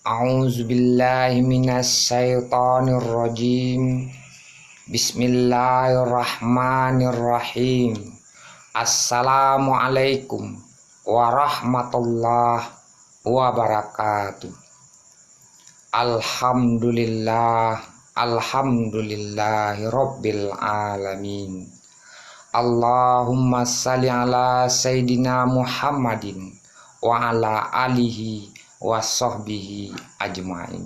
A'udzubillahi minasyaitonirrajim. Bismillahirrahmanirrahim. Assalamualaikum warahmatullahi wabarakatuh. Alhamdulillahi rabbil alamin. Allahumma salli ala sayyidina Muhammadin wa ala alihi wa sahbihi ajmain.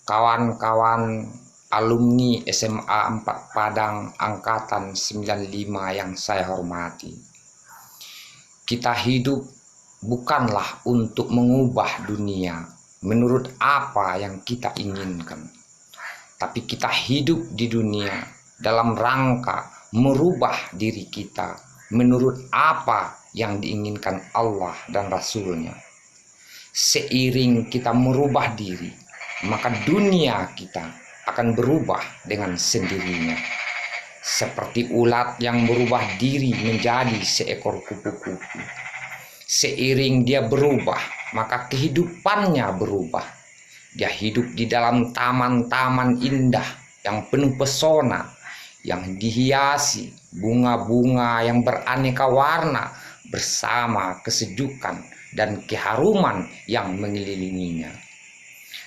Kawan-kawan alumni SMA 4 Padang angkatan 95 yang saya hormati, kita hidup bukanlah untuk mengubah dunia menurut apa yang kita inginkan, tapi kita hidup di dunia dalam rangka merubah diri kita menurut apa yang diinginkan Allah dan Rasulnya. Seiring kita merubah diri, maka dunia kita akan berubah dengan sendirinya. Seperti ulat yang berubah diri menjadi seekor kupu-kupu. Seiring dia berubah, maka kehidupannya berubah. Dia hidup di dalam taman-taman indah yang penuh pesona, yang dihiasi bunga-bunga yang beraneka warna bersama kesejukan dan keharuman yang mengelilinginya.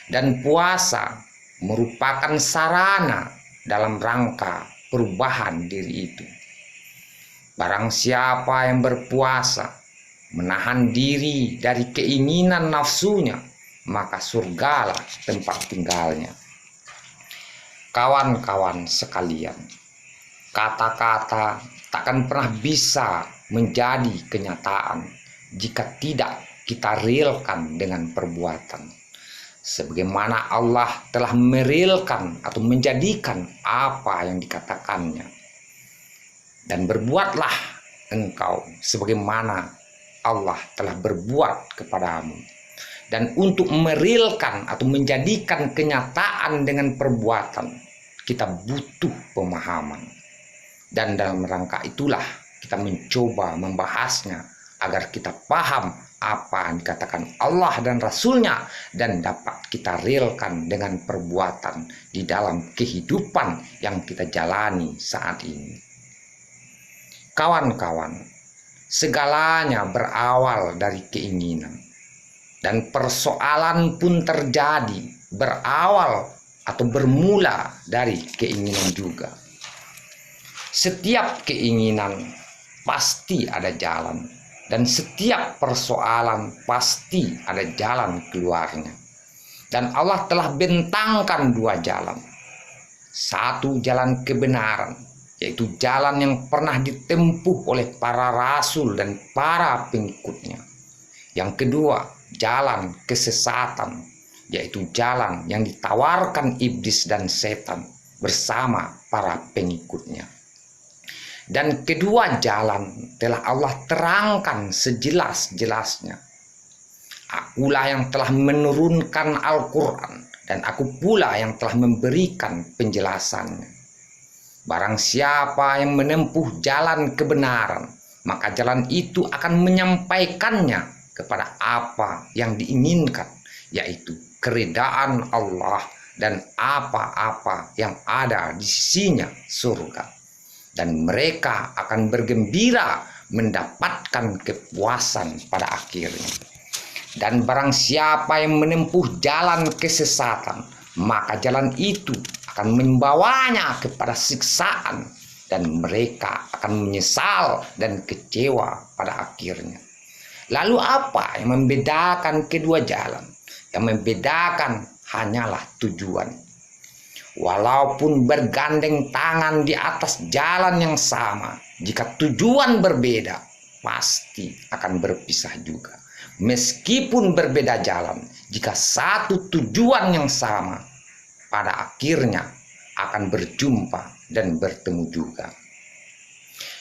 Dan puasa merupakan sarana dalam rangka perubahan diri itu. Barang siapa yang berpuasa menahan diri dari keinginan nafsunya, maka surgalah tempat tinggalnya. Kawan-kawan sekalian, kata-kata takkan pernah bisa menjadi kenyataan jika tidak kita realkan dengan perbuatan. Sebagaimana Allah telah merealkan atau menjadikan apa yang dikatakannya. Dan berbuatlah engkau sebagaimana Allah telah berbuat kepadamu. Dan untuk merealkan atau menjadikan kenyataan dengan perbuatan, kita butuh pemahaman. Dan dalam rangka itulah kita mencoba membahasnya agar kita paham apa yang dikatakan Allah dan Rasulnya dan dapat kita realkan dengan perbuatan di dalam kehidupan yang kita jalani saat ini. Kawan-kawan, segalanya berawal dari keinginan, dan persoalan pun terjadi berawal atau bermula dari keinginan juga. Setiap keinginan pasti ada jalan, dan setiap persoalan pasti ada jalan keluarnya. Dan Allah telah bentangkan dua jalan. Satu jalan kebenaran, yaitu jalan yang pernah ditempuh oleh para rasul dan para pengikutnya. Yang kedua, jalan kesesatan, yaitu jalan yang ditawarkan iblis dan setan bersama para pengikutnya. Dan kedua jalan telah Allah terangkan sejelas-jelasnya. Akulah yang telah menurunkan Al-Quran, dan aku pula yang telah memberikan penjelasannya. Barang siapa yang menempuh jalan kebenaran, maka jalan itu akan menyampaikannya kepada apa yang diinginkan, yaitu keridaan Allah dan apa-apa yang ada di sisinya, surga. Dan mereka akan bergembira mendapatkan kepuasan pada akhirnya. Dan barang siapa yang menempuh jalan kesesatan, maka jalan itu akan membawanya kepada siksaan, dan mereka akan menyesal dan kecewa pada akhirnya. Lalu apa yang membedakan kedua jalan? Yang membedakan hanyalah tujuan. Walaupun bergandeng tangan di atas jalan yang sama, jika tujuan berbeda, pasti akan berpisah juga. Meskipun berbeda jalan, jika satu tujuan yang sama, pada akhirnya akan berjumpa dan bertemu juga.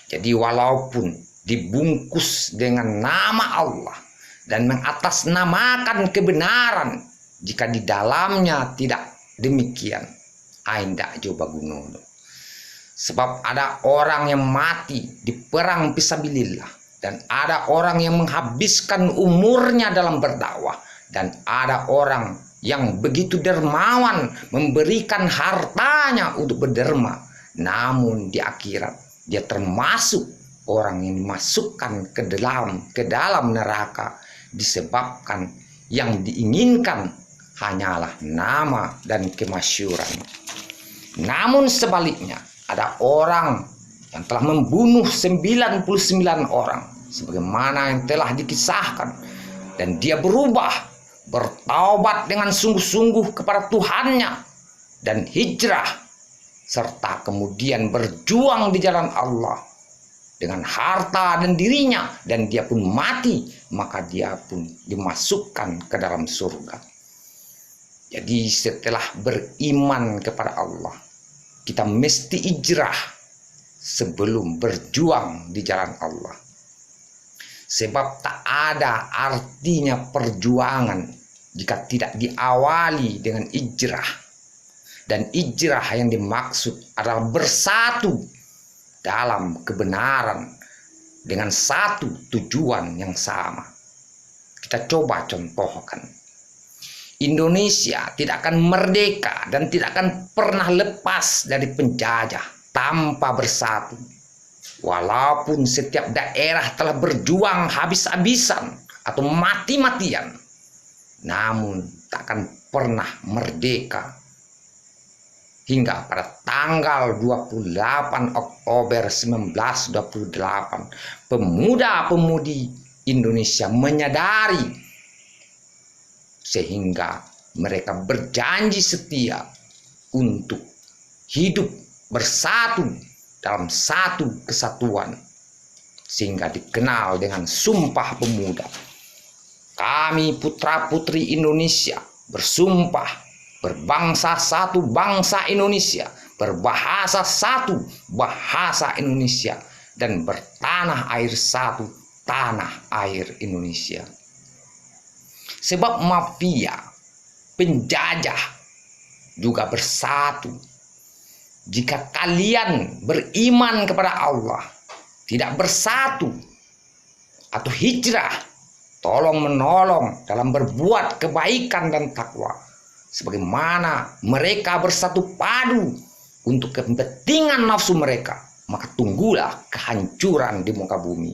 Jadi walaupun dibungkus dengan nama Allah dan mengatasnamakan kebenaran, jika di dalamnya tidak demikian, aindak coba gunono. Sebab ada orang yang mati di perang fisabilillah, dan ada orang yang menghabiskan umurnya dalam berdakwah, Dan ada orang yang begitu dermawan memberikan hartanya untuk berderma, namun di akhirat dia termasuk orang yang dimasukkan ke dalam neraka disebabkan yang diinginkan hanyalah nama dan kemasyhuran. Namun sebaliknya, ada orang yang telah membunuh 99 orang sebagaimana yang telah dikisahkan, dan dia bertaubat dengan sungguh-sungguh kepada Tuhannya dan hijrah, serta kemudian berjuang di jalan Allah dengan harta dan dirinya, dan dia pun mati, maka dia pun dimasukkan ke dalam surga. Jadi setelah beriman kepada Allah, kita mesti hijrah sebelum berjuang di jalan Allah. Sebab tak ada artinya perjuangan jika tidak diawali dengan hijrah. Dan hijrah yang dimaksud adalah bersatu dalam kebenaran dengan satu tujuan yang sama. Kita coba contohkan. Indonesia tidak akan merdeka dan tidak akan pernah lepas dari penjajah tanpa bersatu. Walaupun setiap daerah telah berjuang habis-habisan atau mati-matian, namun tak akan pernah merdeka. Hingga pada tanggal 28 Oktober 1928, pemuda-pemudi Indonesia menyadari, sehingga mereka berjanji setia untuk hidup bersatu dalam satu kesatuan, sehingga dikenal dengan Sumpah Pemuda. Kami putra-putri Indonesia bersumpah berbangsa satu bangsa Indonesia, berbahasa satu bahasa Indonesia, dan bertanah air satu tanah air Indonesia. Sebab mafia, penjajah juga bersatu. Jika kalian beriman kepada Allah, tidak bersatu atau hijrah, tolong menolong dalam berbuat kebaikan dan takwa, sebagaimana mereka bersatu padu untuk kepentingan nafsu mereka, maka tunggulah kehancuran di muka bumi.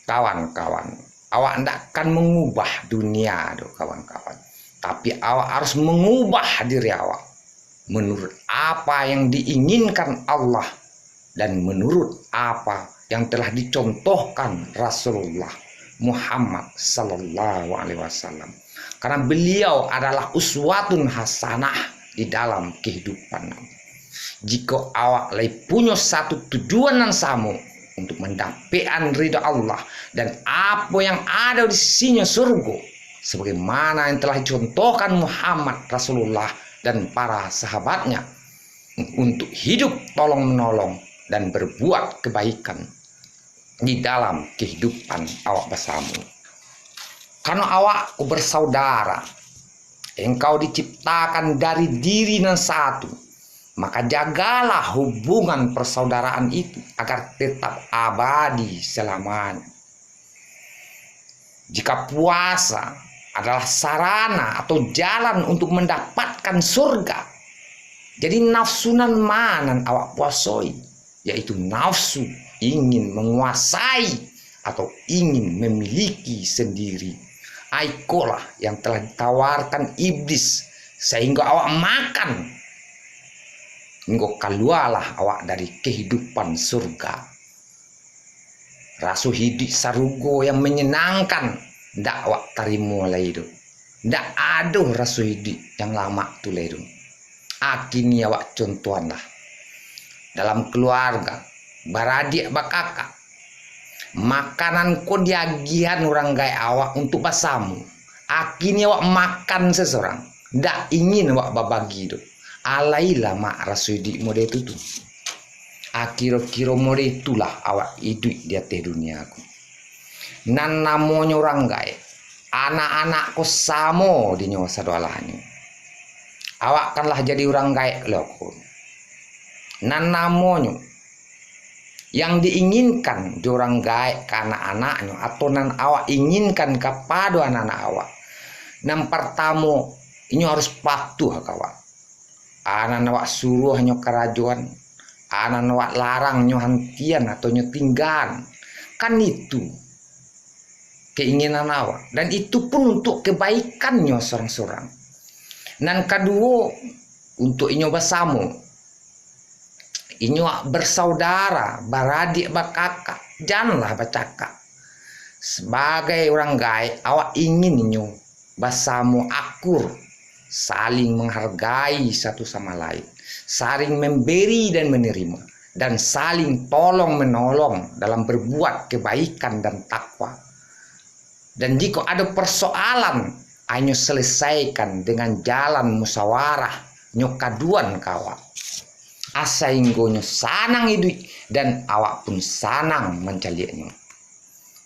Kawan-kawan, awak tidak akan mengubah dunia, kawan-kawan. Tapi awak harus mengubah diri awak menurut apa yang diinginkan Allah dan menurut apa yang telah dicontohkan Rasulullah Muhammad Sallallahu Alaihi Wasallam. Karena beliau adalah uswatun hasanah di dalam kehidupan. Jika awak punya satu tujuan yang sama, untuk mendapatkan ridha Allah dan apa yang ada di sisinya surga, sebagaimana yang telah dicontohkan Muhammad Rasulullah dan para sahabatnya, untuk hidup tolong menolong dan berbuat kebaikan di dalam kehidupan awak bersama. Karena awak bersaudara, engkau diciptakan dari diri yang satu, maka jagalah hubungan persaudaraan itu agar tetap abadi selamanya. Jika puasa adalah sarana atau jalan untuk mendapatkan surga, jadi nafsunan mana awak puasoi, yaitu nafsu ingin menguasai atau ingin memiliki sendiri. Aikolah yang telah ditawarkan iblis sehingga awak makan, hingga keluarlah awak dari kehidupan surga. Rasu hidup sarugo yang menyenangkan ndak awak tarimo lah itu. Ndak ada rasu hidup yang lama tu lah itu. Akini awak contohan lah. Dalam keluarga, baradik bakaka, makanan ko diagihan orang gaya awak untuk basamu. Akini awak makan seseorang, ndak ingin awak babagi itu. Alailah mak rasudi mode itu tuh. Akiro-kiro mode itulah awak hidup di atas dunia aku. Nan namanya orang gaya, anak-anakku samo di nyawa sadolahnya. Awak kanlah jadi orang gaya loh. Nan namanya yang diinginkan diorang gaek ke anak-anaknya atau nan awak inginkan kepada anak-anak awak. Yang pertama, ini harus patuh kawan. Anak awak suruh hanya kerajuan, anak awak larang nyo hantian atau nyo tinggal. Kan itu keinginan awak, dan itu pun untuk kebaikannya seorang-seorang. Dan kedua, untuk inyo bersama, inyo bersaudara, beradik, berkakak, janganlah bercakap. Sebagai orang gaib, awak ingin inyo bersama akur, saling menghargai satu sama lain, saling memberi dan menerima, dan saling tolong menolong dalam berbuat kebaikan dan takwa. Dan jika ada persoalan, ayo selesaikan dengan jalan musyawarah nyokaduan kawan. Asa inggonyo sanang hidup dan awak pun sanang mencaliaknya.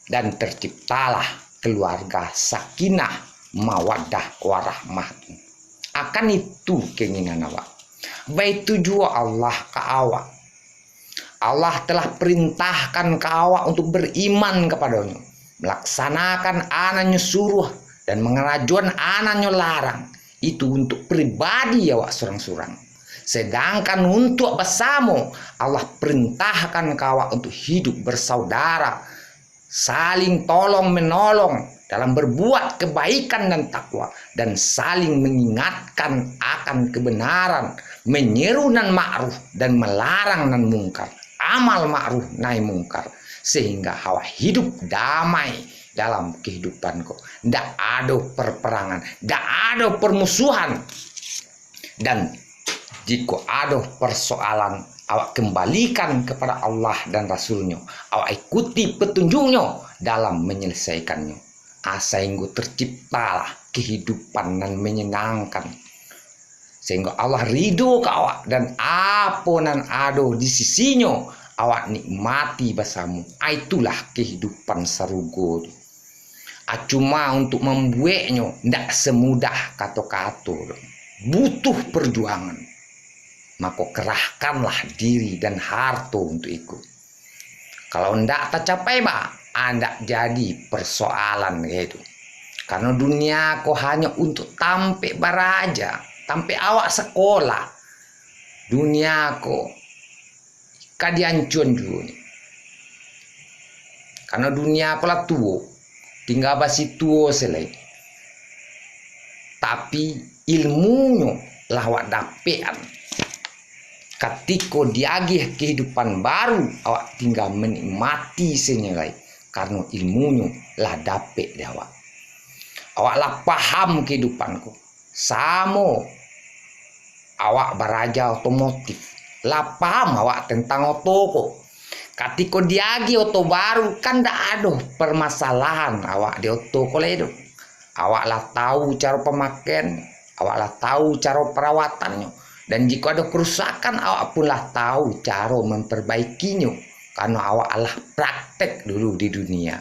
Dan terciptalah keluarga sakinah mawaddah warahmah. Akan itu keinginan awak. Baik tujuan Allah ke awak. Allah telah perintahkan ke awak untuk beriman kepadanya, melaksanakan anaknya suruh dan mengerajuan anaknya larang. Itu untuk pribadi awak seorang-seorang. Sedangkan untuk bersama, Allah perintahkan ke awak untuk hidup bersaudara, saling tolong menolong dalam berbuat kebaikan dan takwa, dan saling mengingatkan akan kebenaran, menyeru nan ma'ruf dan melarang nan mungkar, amal ma'ruf nahi mungkar, sehingga hawa hidup damai dalam kehidupanku. Tidak ada perperangan, tidak ada permusuhan. Dan jika ada persoalan, awak kembalikan kepada Allah dan Rasulnya. Awak ikuti petunjuknya dalam menyelesaikannya. Sehingga terciptalah kehidupan dan menyenangkan. Sehingga Allah ridho ke awak, dan apa nan ada di sisinya awak nikmati bersama. Itulah kehidupan sarugo. Cuma untuk membuatnya tidak semudah kata-kata. Butuh perjuangan. Maka kerahkanlah diri dan harta untuk ikut. Kalau tidak tercapai, anda jadi persoalan gitu. Karena dunia kau hanya untuk tampe baraja, tampe awak sekolah. Dunia kau kadiancun dulu. Karena dunia kau lah tua, tinggal basi tua selai. Tapi ilmunya lah wak dapean. Ketika diagih kehidupan baru, awak tinggal menikmati senilai. Karena ilmunya lah dapet awak. Awak lah paham kehidupanku. Sama awak beraja otomotif. Lah paham awak tentang otoko. Ketika diagih oto baru, kan tidak ada permasalahan awak di otoko itu. Awak lah tahu cara pemakaian, awak lah tahu cara perawatannya. Dan jika ada kerusakan, awak pun lah tahu cara memperbaikinya. Karena awak lah praktek dulu di dunia.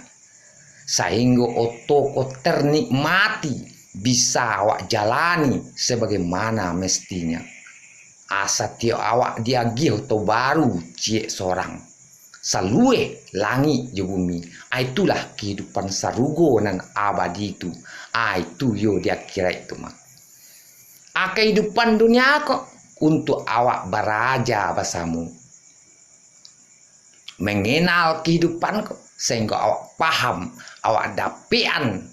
Sehingga otoko ternikmati, bisa awak jalani sebagaimana mestinya. Tiap awak diagih oto baru cie seorang. Salue langit je bumi. Itulah kehidupan sarugo nan abadi itu. Itu yo di akhirat itu mah. Kehidupan dunia kok untuk awak beraja bersama, mengenal kehidupan kok, sehingga awak paham, awak dapean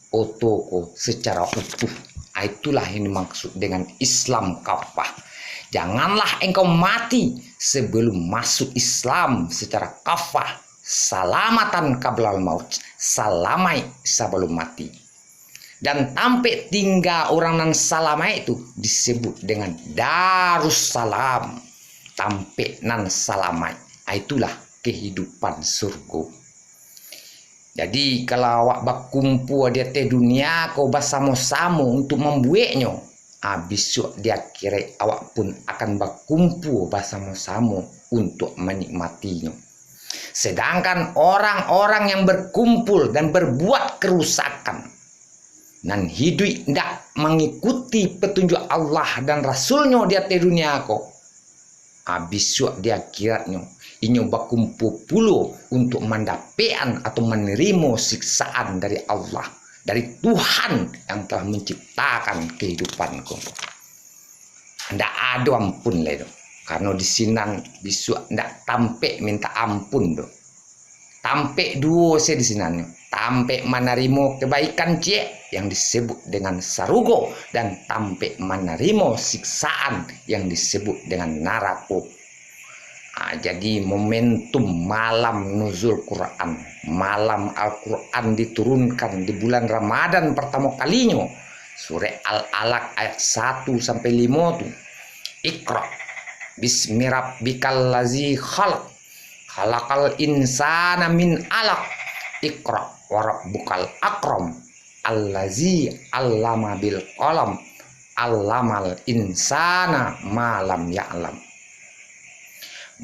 otoko secara utuh. Itulah yang dimaksud dengan Islam kafah. Janganlah engkau mati sebelum masuk Islam secara kafah. Salamatan qablal maut, salamai sebelum mati. Dan tampe tinggal orang nan salamai itu disebut dengan Darussalam. Tampe nan salamai. Itulah kehidupan surga. Jadi kalau awak berkumpul di atas dunia, kau bersama-sama untuk membuatnya. Besok di akhirat awak pun akan berkumpul bersama-sama untuk menikmatinya. Sedangkan orang-orang yang berkumpul dan berbuat kerusakan dan hidup tidak mengikuti petunjuk Allah dan Rasulnya di atas dunia kok, besok di akhiratnya inyo bakumpu pulo untuk mendapean atau menerima siksaan dari Allah, dari Tuhan yang telah menciptakan kehidupanku. Ndak ada ampun lah itu. Karena di sinan bisu ndak tampe minta ampun do. Tampe dua saya di sinan. Tampe menerima kebaikan cie yang disebut dengan sarugo, dan tampe menerima siksaan yang disebut dengan narako. Jadi momentum malam nuzul Quran, malam Al-Quran diturunkan di bulan Ramadan pertama kalinya, surah Al-Alaq ayat 1 sampai 5 tuh. Iqra bismi rabbikal ladzi khalaq, khalaqal insana min alaq, iqra wa rabbukal akram, allazi 'allama bil qalam, 'allamal insana ma lam ya'lam.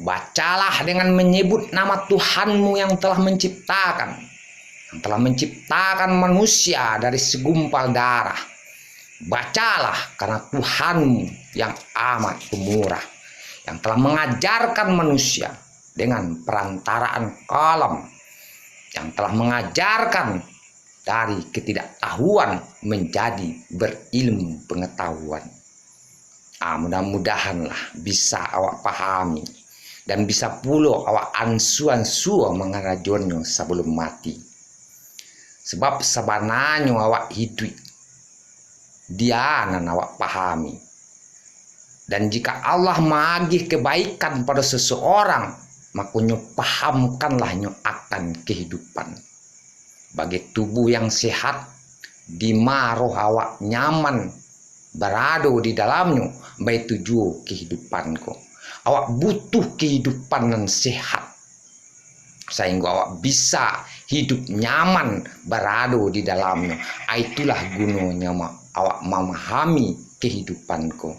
Bacalah dengan menyebut nama Tuhanmu yang telah menciptakan manusia dari segumpal darah. Bacalah karena Tuhanmu yang amat pemurah, yang telah mengajarkan manusia dengan perantaraan kalam, yang telah mengajarkan dari ketidaktahuan menjadi berilmu pengetahuan. Mudah-mudahanlah bisa awak pahami, dan bisa pula awak ansu-ansua mengarajonyo sebelum mati. Sebab sabananyo awak hidup, dianan awak pahami. Dan jika Allah magih kebaikan pada seseorang, makunyo pahamkanlah nyo akan kehidupan. Bagi tubuh yang sehat, dimaroh awak nyaman berada di dalamnya, baik tujuh kehidupanku. Awak butuh kehidupan yang sehat, sehingga awak bisa hidup nyaman berada di dalamnya. Itulah gunanya awak memahami kehidupanku.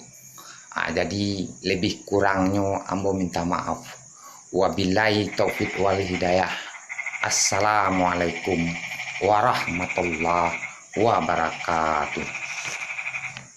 Jadi lebih kurangnya ambo minta maaf. Wabillahi taufik wal hidayah. Assalamualaikum warahmatullahi wabarakatuh.